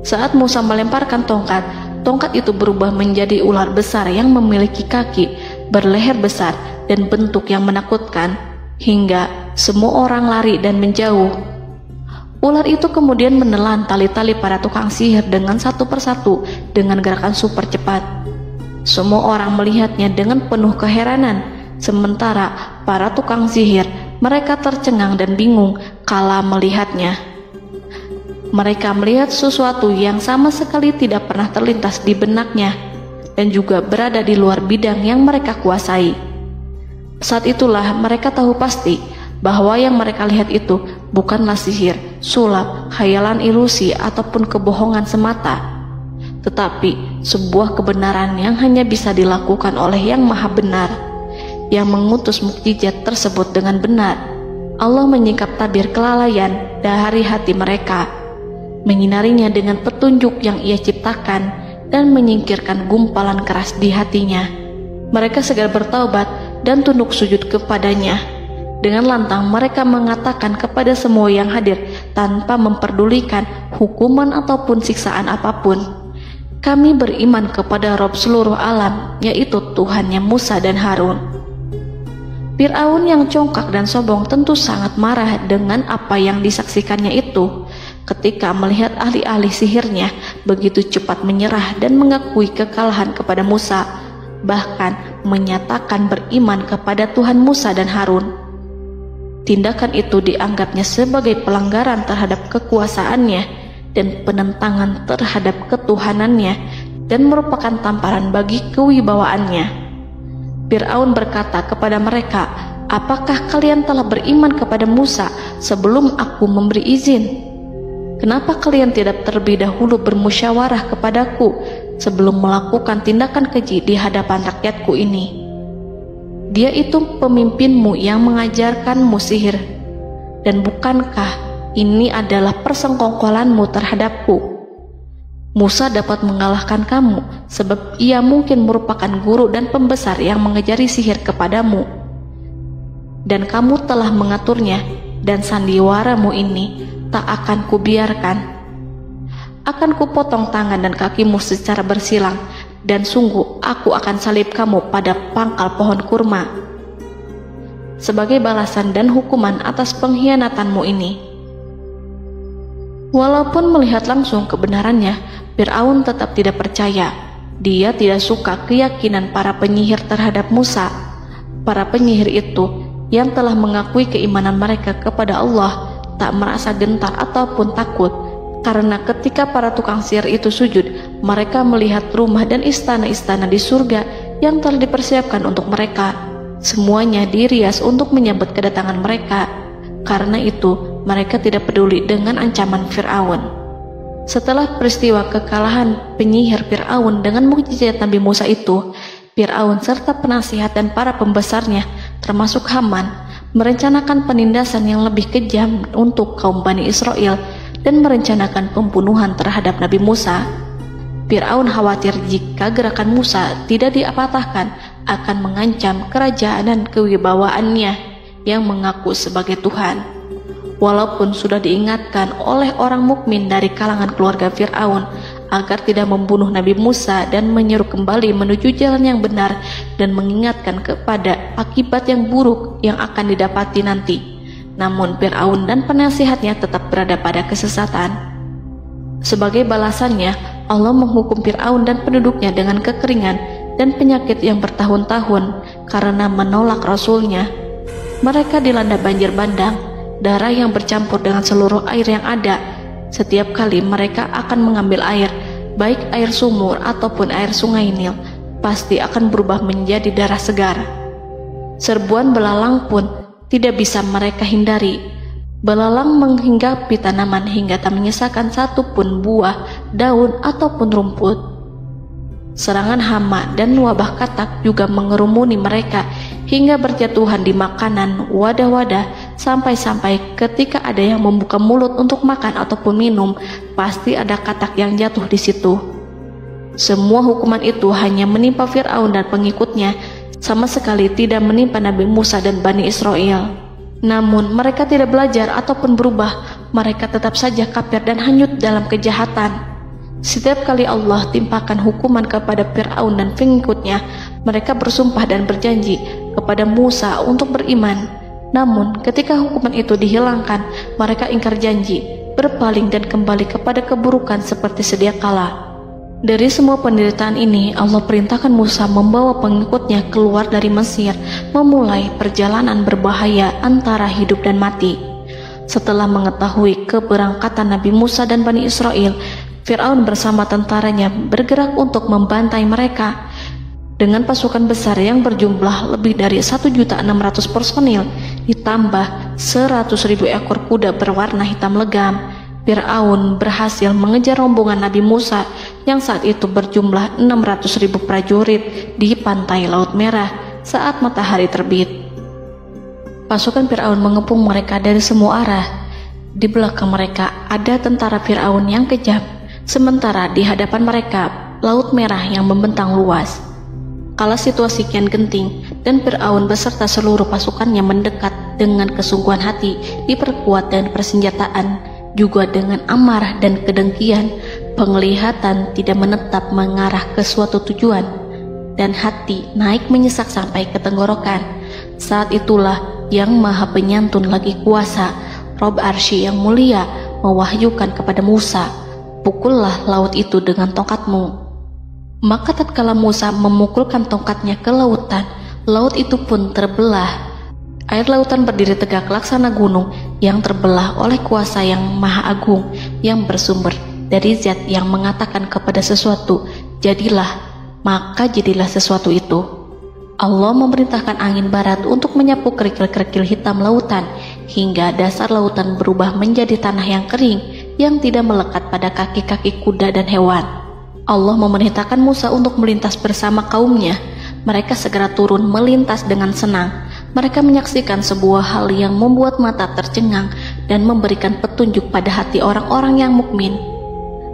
Saat Musa melemparkan tongkat, tongkat itu berubah menjadi ular besar yang memiliki kaki, berleher besar, dan bentuk yang menakutkan, hingga semua orang lari dan menjauh. Ular itu kemudian menelan tali-tali para tukang sihir dengan satu persatu dengan gerakan super cepat. Semua orang melihatnya dengan penuh keheranan, sementara para tukang sihir mereka tercengang dan bingung kala melihatnya. Mereka melihat sesuatu yang sama sekali tidak pernah terlintas di benaknya dan juga berada di luar bidang yang mereka kuasai. Saat itulah mereka tahu pasti bahwa yang mereka lihat itu bukanlah sihir, sulap, khayalan ilusi ataupun kebohongan semata, tetapi sebuah kebenaran yang hanya bisa dilakukan oleh Yang Maha Benar, yang mengutus mukjizat tersebut dengan benar. Allah menyingkap tabir kelalaian dari hati mereka, menyinarinya dengan petunjuk yang Ia ciptakan dan menyingkirkan gumpalan keras di hatinya. Mereka segera bertaubat dan tunduk sujud kepadanya. Dengan lantang mereka mengatakan kepada semua yang hadir tanpa memperdulikan hukuman ataupun siksaan apapun, "Kami beriman kepada Rob seluruh alam, yaitu Tuhannya Musa dan Harun." Fir'aun yang congkak dan sombong tentu sangat marah dengan apa yang disaksikannya itu ketika melihat ahli-ahli sihirnya begitu cepat menyerah dan mengakui kekalahan kepada Musa, bahkan menyatakan beriman kepada Tuhan Musa dan Harun. Tindakan itu dianggapnya sebagai pelanggaran terhadap kekuasaannya dan penentangan terhadap ketuhanannya dan merupakan tamparan bagi kewibawaannya. Fir'aun berkata kepada mereka, "Apakah kalian telah beriman kepada Musa sebelum aku memberi izin? Kenapa kalian tidak terlebih dahulu bermusyawarah kepadaku sebelum melakukan tindakan keji di hadapan rakyatku ini? Dia itu pemimpinmu yang mengajarkanmu sihir, dan bukankah ini adalah persengkongkolanmu terhadapku? Musa dapat mengalahkan kamu sebab ia mungkin merupakan guru dan pembesar yang mengajari sihir kepadamu, dan kamu telah mengaturnya, dan sandiwaramu ini tak akan kubiarkan. Akan kupotong tangan dan kakimu secara bersilang, dan sungguh aku akan salib kamu pada pangkal pohon kurma sebagai balasan dan hukuman atas pengkhianatanmu ini." Walaupun melihat langsung kebenarannya, Fir'aun tetap tidak percaya. Dia tidak suka keyakinan para penyihir terhadap Musa. Para penyihir itu yang telah mengakui keimanan mereka kepada Allah tak merasa gentar ataupun takut, karena ketika para tukang sihir itu sujud, mereka melihat rumah dan istana-istana di surga yang telah dipersiapkan untuk mereka. Semuanya dirias untuk menyambut kedatangan mereka. Karena itu, mereka tidak peduli dengan ancaman Fir'aun. Setelah peristiwa kekalahan penyihir Fir'aun dengan mukjizat Nabi Musa itu, Fir'aun serta penasihat dan para pembesarnya, termasuk Haman, merencanakan penindasan yang lebih kejam untuk kaum Bani Israel dan merencanakan pembunuhan terhadap Nabi Musa. Fir'aun khawatir jika gerakan Musa tidak dipatahkan akan mengancam kerajaan dan kewibawaannya yang mengaku sebagai Tuhan. Walaupun sudah diingatkan oleh orang mukmin dari kalangan keluarga Fir'aun agar tidak membunuh Nabi Musa dan menyeru kembali menuju jalan yang benar dan mengingatkan kepada akibat yang buruk yang akan didapati nanti, namun Fir'aun dan penasihatnya tetap berada pada kesesatan. Sebagai balasannya, Allah menghukum Fir'aun dan penduduknya dengan kekeringan dan penyakit yang bertahun-tahun karena menolak Rasulnya. Mereka dilanda banjir bandang, darah yang bercampur dengan seluruh air yang ada. Setiap kali mereka akan mengambil air, baik air sumur ataupun air sungai Nil, pasti akan berubah menjadi darah segar. Serbuan belalang pun tidak bisa mereka hindari. Belalang menghinggapi tanaman hingga tak menyisakan satupun buah, daun ataupun rumput. Serangan hama dan wabah katak juga mengerumuni mereka hingga berjatuhan di makanan, wadah-wadah, sampai-sampai ketika ada yang membuka mulut untuk makan ataupun minum, pasti ada katak yang jatuh di situ. Semua hukuman itu hanya menimpa Fir'aun dan pengikutnya, sama sekali tidak menimpa Nabi Musa dan Bani Israel. Namun mereka tidak belajar ataupun berubah, mereka tetap saja kafir dan hanyut dalam kejahatan. Setiap kali Allah timpakan hukuman kepada Fir'aun dan pengikutnya, mereka bersumpah dan berjanji kepada Musa untuk beriman. Namun ketika hukuman itu dihilangkan, mereka ingkar janji, berpaling dan kembali kepada keburukan seperti sedia kala. Dari semua penderitaan ini, Allah perintahkan Musa membawa pengikutnya keluar dari Mesir, memulai perjalanan berbahaya antara hidup dan mati. Setelah mengetahui keberangkatan Nabi Musa dan Bani Israel, Fir'aun bersama tentaranya bergerak untuk membantai mereka. Dengan pasukan besar yang berjumlah lebih dari 1.600.000 personil, ditambah 100.000 ekor kuda berwarna hitam legam, Fir'aun berhasil mengejar rombongan Nabi Musa yang saat itu berjumlah 600.000 prajurit di pantai Laut Merah saat matahari terbit. Pasukan Fir'aun mengepung mereka dari semua arah. Di belakang mereka ada tentara Fir'aun yang kejam, sementara di hadapan mereka Laut Merah yang membentang luas. Kala situasi kian genting dan Fir'aun beserta seluruh pasukannya mendekat dengan kesungguhan hati, diperkuat dan persenjataan, juga dengan amarah dan kedengkian, penglihatan tidak menetap mengarah ke suatu tujuan, dan hati naik menyesak sampai ke tenggorokan. Saat itulah Yang Maha Penyantun lagi kuasa, Rob Arsy yang mulia, mewahyukan kepada Musa, "Pukullah laut itu dengan tongkatmu." Maka tatkala Musa memukulkan tongkatnya ke lautan, laut itu pun terbelah. Air lautan berdiri tegak laksana gunung yang terbelah oleh kuasa yang maha agung, yang bersumber dari zat yang mengatakan kepada sesuatu, "Jadilah," maka jadilah sesuatu itu. Allah memerintahkan angin barat untuk menyapu kerikil-kerikil hitam lautan, hingga dasar lautan berubah menjadi tanah yang kering, yang tidak melekat pada kaki-kaki kuda dan hewan. Allah memerintahkan Musa untuk melintas bersama kaumnya. Mereka segera turun melintas dengan senang. Mereka menyaksikan sebuah hal yang membuat mata tercengang dan memberikan petunjuk pada hati orang-orang yang mukmin.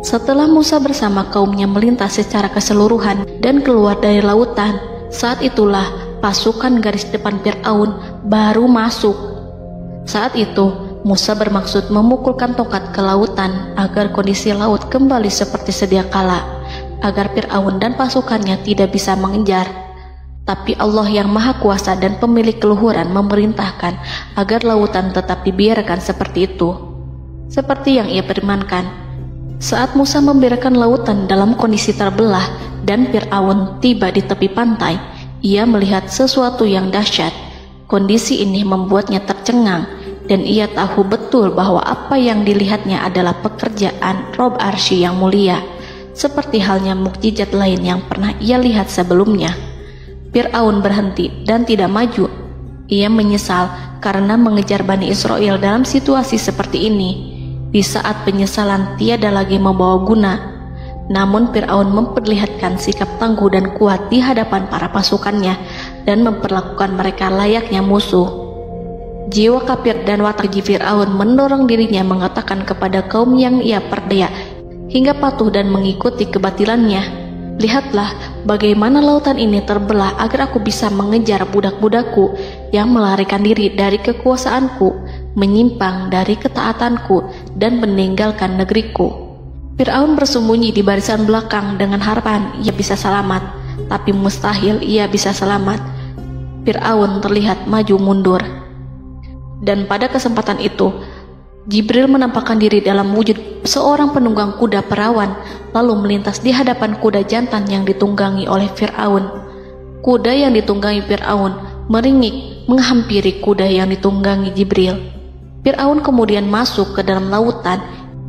Setelah Musa bersama kaumnya melintas secara keseluruhan dan keluar dari lautan, saat itulah pasukan garis depan Fir'aun baru masuk. Saat itu Musa bermaksud memukulkan tongkat ke lautan agar kondisi laut kembali seperti sedia kala, agar Fir'aun dan pasukannya tidak bisa mengejar. Tapi Allah yang Maha Kuasa dan pemilik keluhuran memerintahkan agar lautan tetap dibiarkan seperti itu, seperti yang ia firmankan. Saat Musa membiarkan lautan dalam kondisi terbelah dan Fir'aun tiba di tepi pantai, ia melihat sesuatu yang dahsyat. Kondisi ini membuatnya tercengang, dan ia tahu betul bahwa apa yang dilihatnya adalah pekerjaan Rob Arsy yang mulia, seperti halnya mukjizat lain yang pernah ia lihat sebelumnya. Fir'aun berhenti dan tidak maju. Ia menyesal karena mengejar Bani Israel dalam situasi seperti ini, di saat penyesalan tiada lagi membawa guna. Namun Fir'aun memperlihatkan sikap tangguh dan kuat di hadapan para pasukannya dan memperlakukan mereka layaknya musuh. Jiwa kafir dan watak Fir'aun mendorong dirinya mengatakan kepada kaum yang ia perdaya hingga patuh dan mengikuti kebatilannya, "Lihatlah bagaimana lautan ini terbelah agar aku bisa mengejar budak-budakku yang melarikan diri dari kekuasaanku, menyimpang dari ketaatanku, dan meninggalkan negeriku." Fir'aun bersembunyi di barisan belakang dengan harapan ia bisa selamat, tapi mustahil ia bisa selamat. Fir'aun terlihat maju mundur. Dan pada kesempatan itu, Jibril menampakkan diri dalam wujud seorang penunggang kuda perawan, lalu melintas di hadapan kuda jantan yang ditunggangi oleh Fir'aun. Kuda yang ditunggangi Fir'aun meringik menghampiri kuda yang ditunggangi Jibril. Fir'aun kemudian masuk ke dalam lautan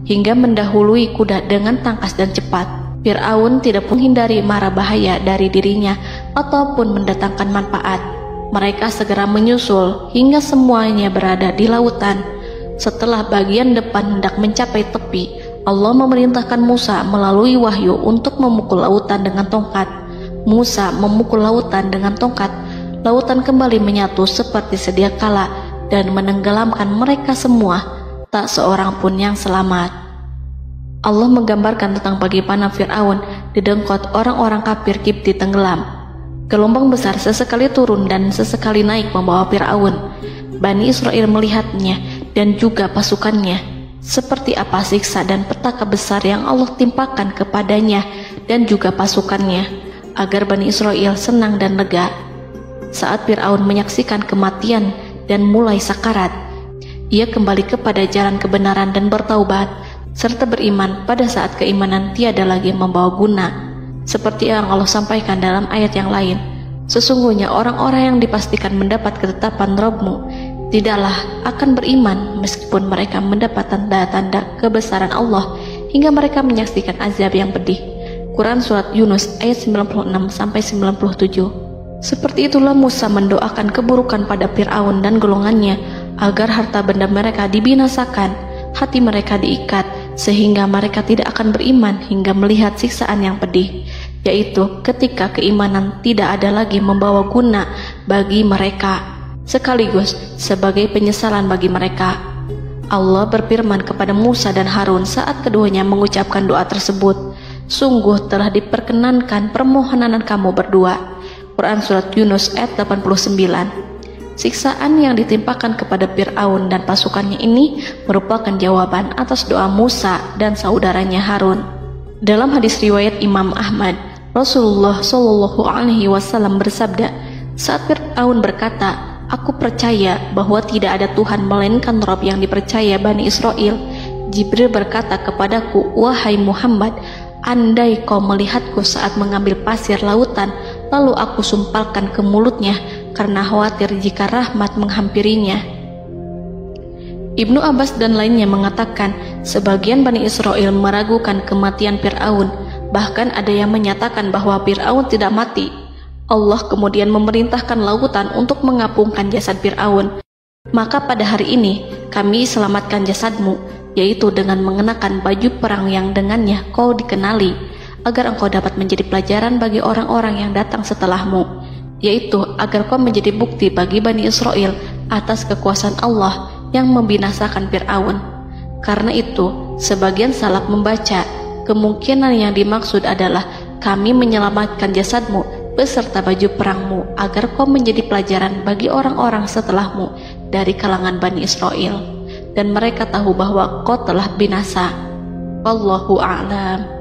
hingga mendahului kuda dengan tangkas dan cepat. Fir'aun tidak menghindari mara bahaya dari dirinya ataupun mendatangkan manfaat. Mereka segera menyusul hingga semuanya berada di lautan. Setelah bagian depan hendak mencapai tepi, Allah memerintahkan Musa melalui wahyu untuk memukul lautan dengan tongkat. Musa memukul lautan dengan tongkat. Lautan kembali menyatu seperti sedia kala dan menenggelamkan mereka semua. Tak seorang pun yang selamat. Allah menggambarkan tentang bagaimana Fir'aun didengkot orang-orang kafir Kipti tenggelam. Gelombang besar sesekali turun dan sesekali naik membawa Fir'aun. Bani Israel melihatnya dan juga pasukannya, seperti apa siksa dan petaka besar yang Allah timpakan kepadanya dan juga pasukannya, agar Bani Israel senang dan lega. Saat Fir'aun menyaksikan kematian dan mulai sakarat, ia kembali kepada jalan kebenaran dan bertaubat, serta beriman pada saat keimanan tiada lagi membawa guna. Seperti yang Allah sampaikan dalam ayat yang lain, sesungguhnya orang-orang yang dipastikan mendapat ketetapan Rabb-Mu tidaklah akan beriman meskipun mereka mendapat tanda-tanda kebesaran Allah hingga mereka menyaksikan azab yang pedih. Quran Surat Yunus ayat 96-97. Seperti itulah Musa mendoakan keburukan pada Fir'aun dan golongannya agar harta benda mereka dibinasakan, hati mereka diikat sehingga mereka tidak akan beriman hingga melihat siksaan yang pedih, yaitu ketika keimanan tidak ada lagi membawa guna bagi mereka, sekaligus sebagai penyesalan bagi mereka. Allah berfirman kepada Musa dan Harun saat keduanya mengucapkan doa tersebut, sungguh telah diperkenankan permohonan kamu berdua. Quran Surat Yunus ayat 89. Siksaan yang ditimpakan kepada Fir'aun dan pasukannya ini merupakan jawaban atas doa Musa dan saudaranya Harun. Dalam hadis riwayat Imam Ahmad, Rasulullah Shallallahu Alaihi Wasallam bersabda, saat Fir'aun berkata, "Aku percaya bahwa tidak ada Tuhan melainkan Rabb yang dipercaya Bani Israel," Jibril berkata kepadaku, "Wahai Muhammad, andai kau melihatku saat mengambil pasir lautan, lalu aku sumpalkan ke mulutnya karena khawatir jika rahmat menghampirinya." Ibnu Abbas dan lainnya mengatakan sebagian Bani Israel meragukan kematian Fir'aun, bahkan ada yang menyatakan bahwa Fir'aun tidak mati. Allah kemudian memerintahkan lautan untuk mengapungkan jasad Fir'aun. Maka pada hari ini kami selamatkan jasadmu, yaitu dengan mengenakan baju perang yang dengannya kau dikenali, agar engkau dapat menjadi pelajaran bagi orang-orang yang datang setelahmu, yaitu agar kau menjadi bukti bagi Bani Israel atas kekuasaan Allah yang membinasakan Fir'aun. Karena itu, sebagian salaf membaca, kemungkinan yang dimaksud adalah kami menyelamatkan jasadmu beserta baju perangmu agar kau menjadi pelajaran bagi orang-orang setelahmu dari kalangan Bani Israel, dan mereka tahu bahwa kau telah binasa. Wallahu a'lam.